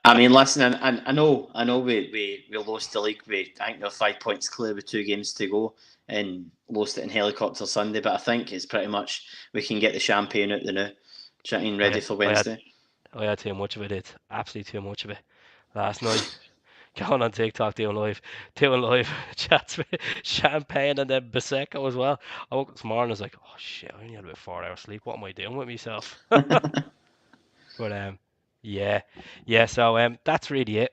I mean, listen, I know we lost the league. I think they're 5 points clear with 2 games to go, and lost it in helicopter Sunday. But I think it's pretty much we can get the champagne out the now, chatting I ready had, for I had, Wednesday. I had too much of it. Absolutely too much of it last night. Going on TikTok, doing live chats with champagne and then Prosecco as well. I woke up this morning, I was like, oh shit, I only had about 4 hours sleep. What am I doing with myself? But yeah, yeah. So that's really it.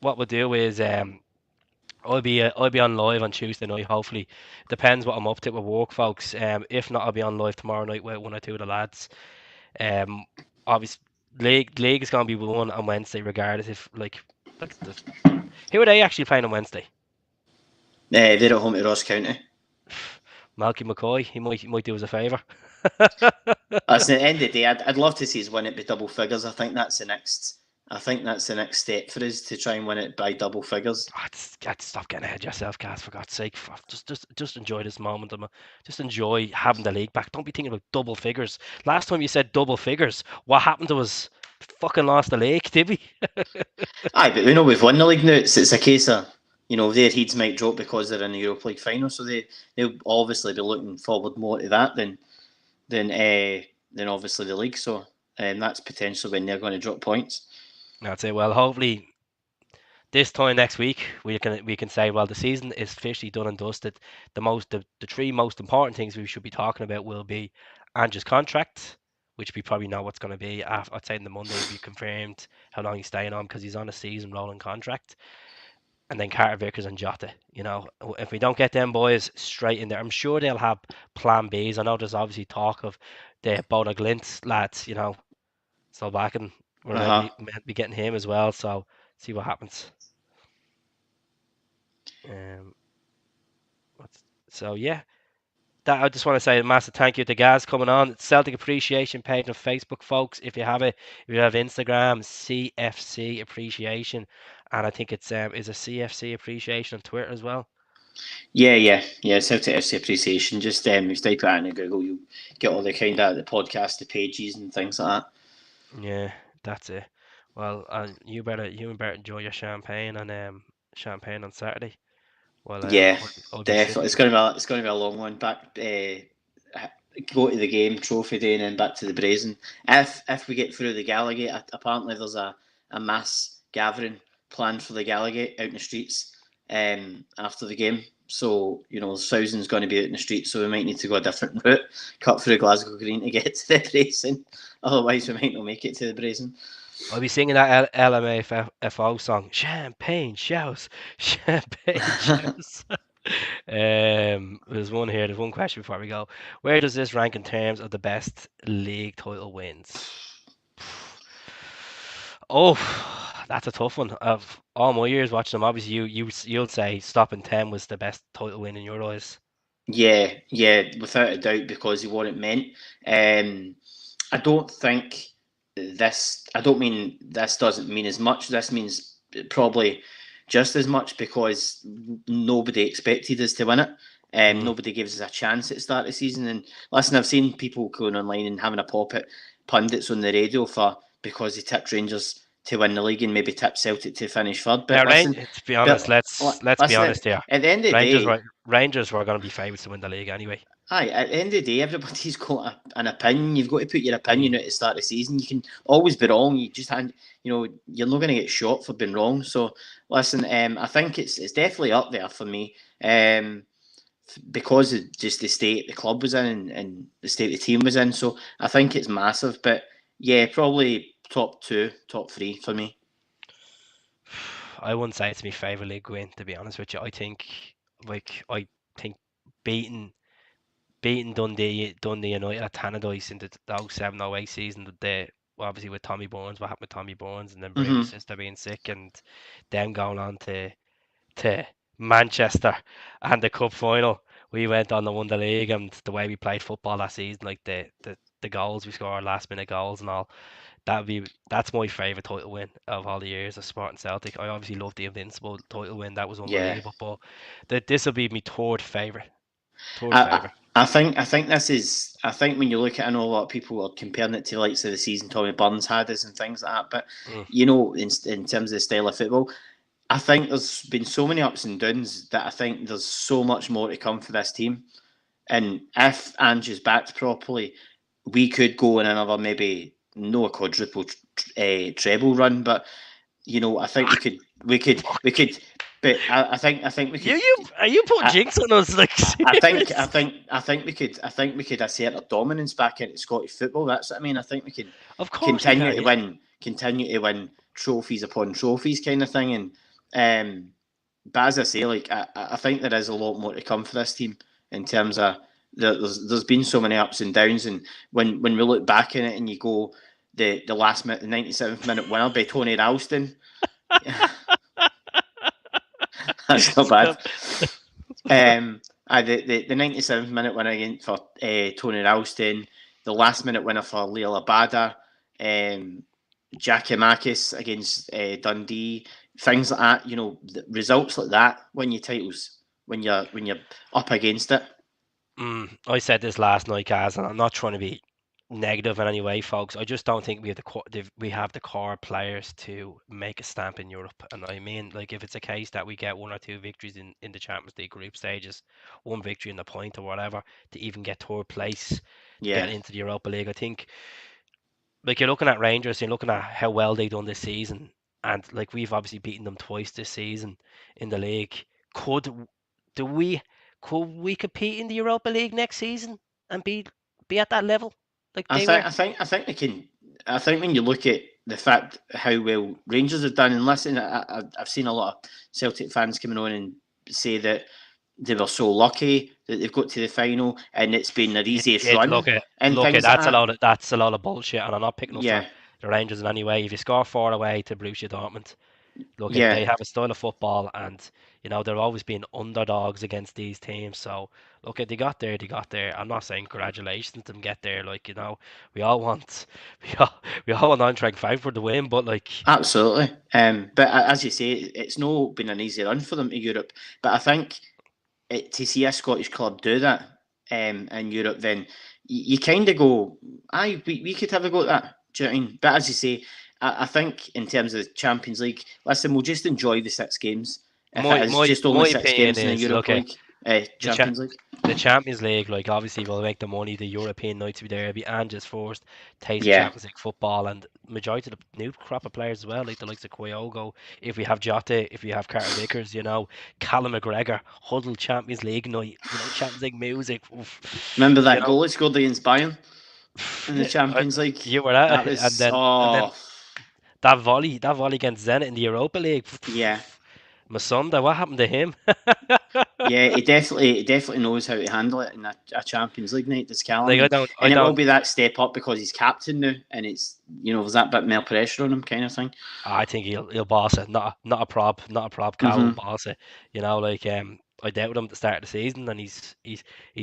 What we'll do is I'll be on live on Tuesday night. Hopefully, depends what I'm up to with work, folks. If not, I'll be on live tomorrow night with one or two of the lads. Um, obviously, league is gonna be won on Wednesday, regardless if like who are they actually playing on Wednesday? They're at home to Ross County. Malky McCoy, he might do us a favour. Listen, at the end of the day, I'd love to see us win it by double figures. I think that's the next. I think that's the next step for us to try and win it by double figures. Stop getting ahead of yourself, Cass. For God's sake, just enjoy this moment. Just enjoy having the league back. Don't be thinking about double figures. Last time you said double figures, what happened to us? Fucking lost the league, did we? Aye, but we know we've won the league now. It's a case of their heads might drop because they're in the Europa League final, so they'll obviously be looking forward more to that than obviously the league. So that's potentially when they're going to drop points. I'd say, well, hopefully this time next week we can say, well, the season is officially done and dusted. The three most important things we should be talking about will be Andrew's contract, which we probably know what's going to be. I'd say on the Monday will be confirmed how long he's staying on because he's on a season rolling contract. And then Carter-Vickers and Jota. If we don't get them boys straight in there, I'm sure they'll have plan Bs. I know there's obviously talk of the Boda Glint lads, so back and we're Uh huh. meant to be getting him as well. So see what happens. Um, so yeah, that I just want to say a massive thank you to Gaz coming on. It's Celtic Appreciation page on Facebook, folks. If you have it, if you have Instagram, CFC Appreciation, and I think it's is a CFC Appreciation on Twitter as well. Yeah. Celtic FC appreciation. Just if you type that into Google, you get all the kind of the podcast, the pages and things like that. Yeah, that's it. Well, you better enjoy your champagne on Saturday. Well, Yeah, I'll be definitely. sipping. It's going to be a long one. Back, go to the game, trophy day, and then back to the Brazen. If we get through the Gallagate, apparently there's a mass gathering planned for the Gallagate out in the streets after the game. So there's thousands going to be out in the streets. So we might need to go a different route, cut through Glasgow Green to get to the Brazen. Otherwise, we might not make it to the Brazen. I'll be singing that LMAFO song. Champagne showers, champagne showers. There's one here. There's one question before we go. Where does this rank in terms of the best league title wins? Oh, that's a tough one. Of all my years watching them, obviously you'll say stopping 10 was the best title win in your eyes. Yeah, without a doubt, because of what it meant. I don't think this. I don't mean this doesn't mean as much. This means probably just as much because nobody expected us to win it. Mm. Nobody gives us a chance at the start of the season. And listen, I've seen people going online and having a pop at pundits on the radio for because they tipped Rangers to win the league and maybe tipped Celtic to finish third. Now, But listen, To be honest, let's be listen. honest here. At the end of the Rangers day, were Rangers were going to be favourites to win the league anyway. aye, at the end of the day, everybody's got an opinion. You've got to put your opinion Mm. out at the start of the season. You can always be wrong. You're not going to get shot for being wrong. So, listen, I think it's definitely up there for me, because of just the state the club was in and the state the team was in. So, I think it's massive. But yeah, probably top two, top three for me. I wouldn't say it's my favourite league win, to be honest with you. I think beating beating Dundee United at Tannadice in the 07-08 season, obviously with Tommy Burns, what happened with Tommy Burns, and then Brady's Mm-hmm. sister being sick, and them going on to Manchester and the cup final. We went on and won the league, and the way we played football that season, like the goals we scored, last minute goals and all, that's my favourite title win of all the years of Sporting Celtic. I obviously love the Invincible title win, that was Yeah. unbelievable, but this will be my third favourite. Third I, favourite. I think this is. I think when you look at, I know a lot of people are comparing it to like say the season Tommy Burns had us and things like that. But Mm. in terms of the style of football, I think there's been so many ups and downs that I think there's so much more to come for this team. And if Ange's backed properly, we could go in another maybe no a quadruple treble run, but I think we could. But I think we could. You are you putting I, jinx on us, like, I think I serious? think I think we could assert our dominance back into Scottish football. That's what I mean. I think we can Of course we continue can, to yeah. win trophies upon trophies, kind of thing. And but as I say, like I think there is a lot more to come for this team in terms of there's been so many ups and downs, and when we look back in it and you go the last minute, the 97th minute winner by Tony Ralston, that's not bad. Stop. The 97th minute winner again for Tony Ralston, the last minute winner for Leila Abada, Giacomakis against Dundee, things like that. Results like that win you titles when you're up against it. I said this last night, guys, and I'm not trying to be negative in any way, folks. I just don't think we have we have the core players to make a stamp in Europe. And I mean, like, if it's a case that we get one or two victories in the Champions League group stages, one victory in the point or whatever, to even get third place, Yeah, get into the Europa League, I think, like, you're looking at Rangers, you're looking at how well they've done this season, and like, we've obviously beaten them twice this season in the league. Could do we could we compete in the Europa League next season and be at that level like I they think were? I think I think we can. I think when you look at the fact how well Rangers have done, and listen, I've seen a lot of Celtic fans coming on and say that they were so lucky that they've got to the final and it's been their easiest run and Look at things like that. that's a lot of bullshit, and I'm not picking up for Yeah, the Rangers in any way. If you score four away to Borussia Dortmund, look at yeah, they have a style of football, and they're always being underdogs against these teams. So look at they got there. I'm not saying congratulations to them get there. Like, we all want we all want Eintracht Frankfurt to win, but like, absolutely. But as you say, it's no been an easy run for them to Europe. But I think to see a Scottish club do that in Europe, then you kind of go, aye, we could have a go at that. Do you know what I mean? But as you say, I think in terms of the Champions League, listen, we'll just enjoy the 6 games. If it my is my just only my six opinion games in the is, Europe look at League, the cha- Champions League. the Champions League, like, obviously will make the money. The European night to be there, it'll be Ange's first taste of Yeah, Champions League football, and majority of the new crop of players as well, like the likes of Kyogo. If we have Jota, if we have Carter-Vickers, Callum McGregor, Huddle Champions League night, Champions League music. Oof, remember you that know, goal he scored against Bayern in the yeah, Champions League? you were at That it, and was then that volley against Zenit in the Europa League. yeah. Masunda, what happened to him? Yeah, he definitely knows how to handle it in a Champions League night, does Callum, Like, and, I and it will don't. be that step up because he's captain now, and it's there's that bit more pressure on him, kind of thing. I think he'll boss it. Not a prop. Cal will Hmm. boss it. Like, I doubted him at the start of the season, and he's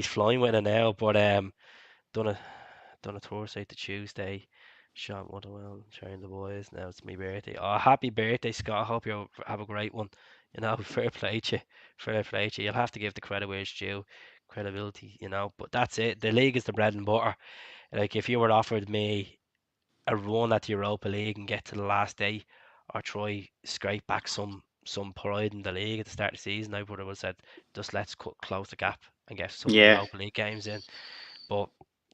flying with it now. But done a done a Thursday to Tuesday. Sean Motherwell, sharing the boys. Now it's my birthday. Oh, happy birthday, Scott! I hope you have a great one. Fair play to you. Fair play to you. You'll have to give the credit where it's due. Credibility. But that's it. The league is the bread and butter. Like, if you were offered me a run at the Europa League and get to the last day, or try scrape back some pride in the league at the start of the season, I would have said, just let's close the gap and get some Yeah, Europa League games in. But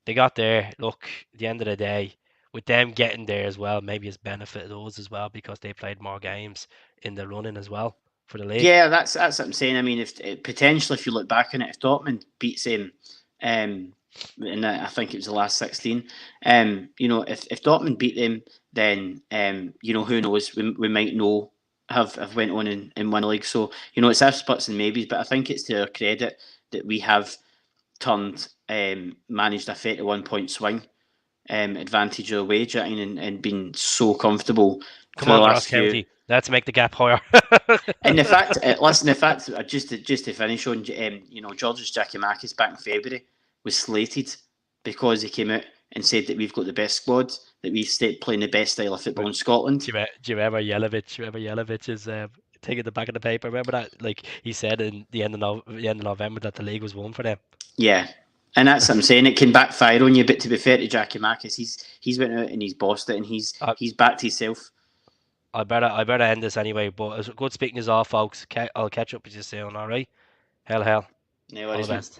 they got there. Look, at the end of the day, with them getting there as well, maybe it's benefited us as well because they played more games in the running as well for the league. yeah, that's what I'm saying. I mean, if potentially if you look back on it, if Dortmund beats him, and I think it was the last 16, if Dortmund beat them, then who knows? We might know. have went on and won the league. So it's ifs, buts, and maybes, but I think it's to our credit that we have managed a 31-point swing advantage of the wage and been so comfortable Come for the on, Ross last few. County. Let's make the gap higher. And the fact, listen, the fact, just to finish on, George's Giakoumakis back in February was slated because he came out and said that we've got the best squad, that we've stayed playing the best style of football in Scotland. Do you remember Jelevic? Remember Jelovic's thing at the back of the paper? Remember that? Like he said in the end of November that the league was won for them. Yeah. And that's what I'm saying. It can backfire on you, but to be fair to Giakoumakis, he's went out and he's bossed it, and I, he's backed himself. I better end this anyway. But it's good speaking to you all, folks. I'll catch up with you soon. All right. Hell, hell. No All the worries, mate. best.